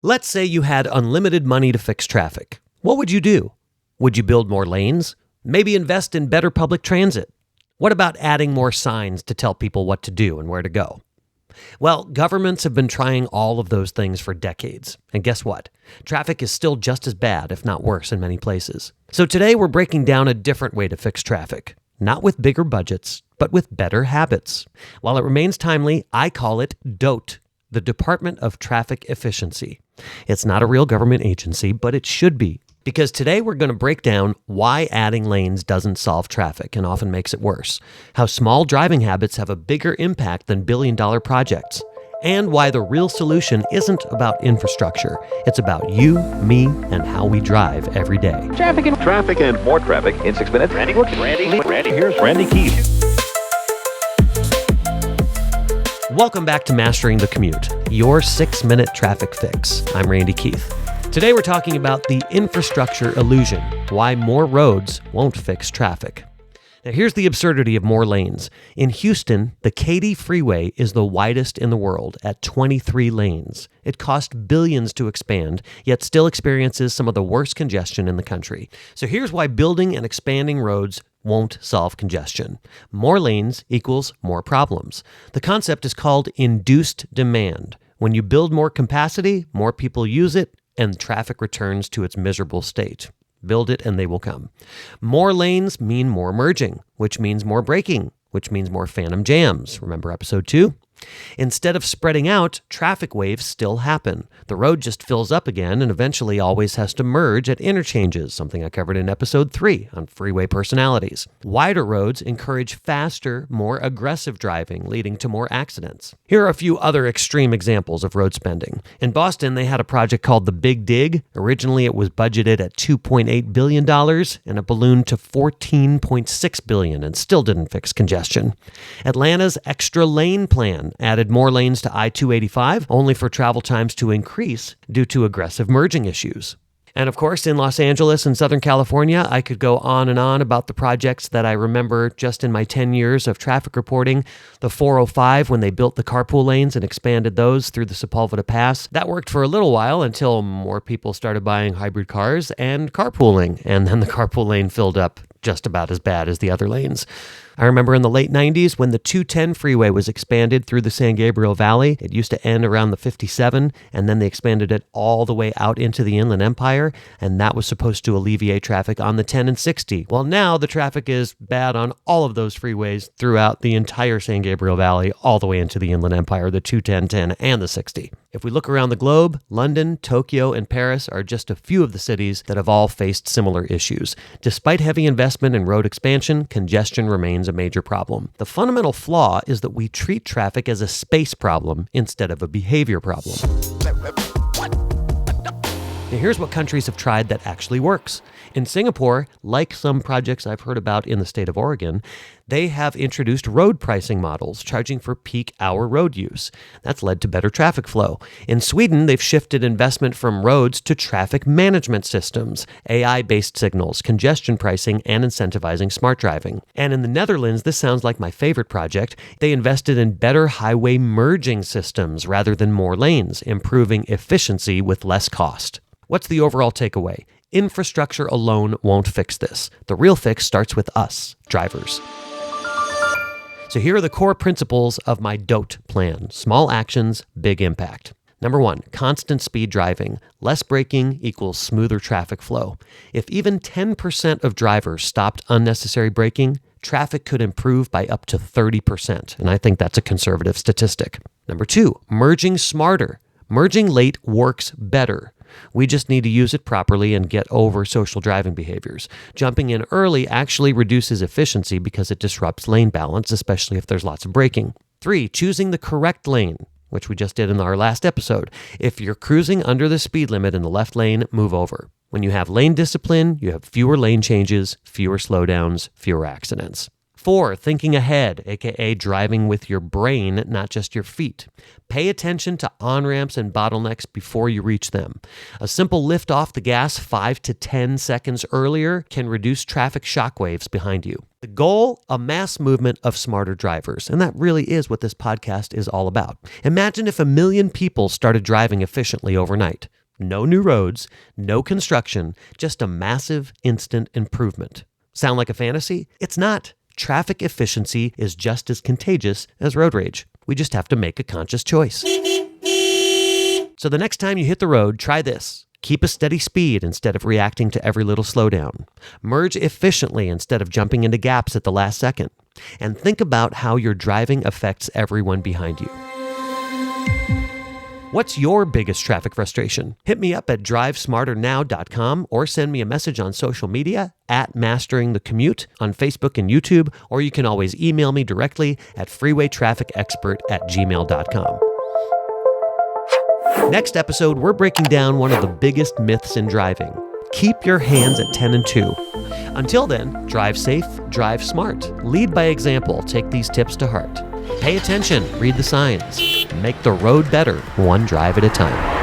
Let's say you had unlimited money to fix traffic. What would you do? Would you build more lanes? Maybe invest in better public transit? What about adding more signs to tell people what to do and where to go? Well, governments have been trying all of those things for decades. And guess what? Traffic is still just as bad, if not worse, in many places. So today we're breaking down a different way to fix traffic. Not with bigger budgets, but with better habits. While it remains timely, I call it DOTE, the Department of Traffic Efficiency. It's not a real government agency, but it should be. Because today we're going to break down why adding lanes doesn't solve traffic and often makes it worse, how small driving habits have a bigger impact than billion-dollar projects, and why the real solution isn't about infrastructure. It's about you, me, and how we drive every day. Traffic and more traffic in 6 minutes. Randy, here's Randy Keith. Welcome back to Mastering the Commute, your 6-minute traffic fix. I'm Randy Keith. Today we're talking about the infrastructure illusion, why more roads won't fix traffic. Now here's the absurdity of more lanes. In Houston, the Katy Freeway is the widest in the world at 23 lanes. It cost billions to expand, yet still experiences some of the worst congestion in the country. So here's why building and expanding roads won't solve congestion. More lanes equals more problems. The concept is called induced demand. When you build more capacity, more people use it, and traffic returns to its miserable state. Build it and they will come. More lanes mean more merging, which means more braking, which means more phantom jams. Remember episode 2? Instead of spreading out, traffic waves still happen. The road just fills up again and eventually always has to merge at interchanges, something I covered in episode 3 on freeway personalities. Wider roads encourage faster, more aggressive driving, leading to more accidents. Here are a few other extreme examples of road spending. In Boston, they had a project called the Big Dig. Originally, it was budgeted at $2.8 billion and it ballooned to $14.6 billion and still didn't fix congestion. Atlanta's Extra Lane Plan added more lanes to I-285, only for travel times to increase due to aggressive merging issues. And of course, in Los Angeles and Southern California, I could go on and on about the projects that I remember just in my 10 years of traffic reporting. The 405, when they built the carpool lanes and expanded those through the Sepulveda Pass. That worked for a little while until more people started buying hybrid cars and carpooling, and then the carpool lane filled up just about as bad as the other lanes. I remember in the late 90s when the 210 freeway was expanded through the San Gabriel Valley. It used to end around the 57, and then they expanded it all the way out into the Inland Empire, and that was supposed to alleviate traffic on the 10 and 60. Well, now the traffic is bad on all of those freeways throughout the entire San Gabriel Valley, all the way into the Inland Empire, the 210, 10, and the 60. If we look around the globe, London, Tokyo, and Paris are just a few of the cities that have all faced similar issues. Despite heavy investment in road expansion, congestion remains a major problem. The fundamental flaw is that we treat traffic as a space problem instead of a behavior problem. Now, here's what countries have tried that actually works. In Singapore, like some projects I've heard about in the state of Oregon, they have introduced road pricing models, charging for peak hour road use. That's led to better traffic flow. In Sweden, they've shifted investment from roads to traffic management systems, AI-based signals, congestion pricing, and incentivizing smart driving. And in the Netherlands, this sounds like my favorite project, they invested in better highway merging systems rather than more lanes, improving efficiency with less cost. What's the overall takeaway? Infrastructure alone won't fix this. The real fix starts with us, drivers. So here are the core principles of my DOTE plan. Small actions, big impact. Number 1, constant speed driving. Less braking equals smoother traffic flow. If even 10% of drivers stopped unnecessary braking, traffic could improve by up to 30%. And I think that's a conservative statistic. Number 2, merging smarter. Merging late works better. We just need to use it properly and get over social driving behaviors. Jumping in early actually reduces efficiency because it disrupts lane balance, especially if there's lots of braking. 3, choosing the correct lane, which we just did in our last episode. If you're cruising under the speed limit in the left lane, move over. When you have lane discipline, you have fewer lane changes, fewer slowdowns, fewer accidents. 4, thinking ahead, aka driving with your brain, not just your feet. Pay attention to on-ramps and bottlenecks before you reach them. A simple lift off the gas 5 to 10 seconds earlier can reduce traffic shockwaves behind you. The goal, a mass movement of smarter drivers. And that really is what this podcast is all about. Imagine if 1 million people started driving efficiently overnight. No new roads, no construction, just a massive instant improvement. Sound like a fantasy? It's not. Traffic efficiency is just as contagious as road rage. We just have to make a conscious choice. So the next time you hit the road, try this. Keep a steady speed instead of reacting to every little slowdown. Merge efficiently instead of jumping into gaps at the last second. And think about how your driving affects everyone behind you. What's your biggest traffic frustration? Hit me up at drivesmarternow.com or send me a message on social media at Mastering the Commute on Facebook and YouTube, or you can always email me directly at freewaytrafficexpert@gmail.com. Next episode, we're breaking down one of the biggest myths in driving. Keep your hands at 10 and 2. Until then, drive safe, drive smart. Lead by example. Take these tips to heart. Pay attention, read the signs. Make the road better, one drive at a time.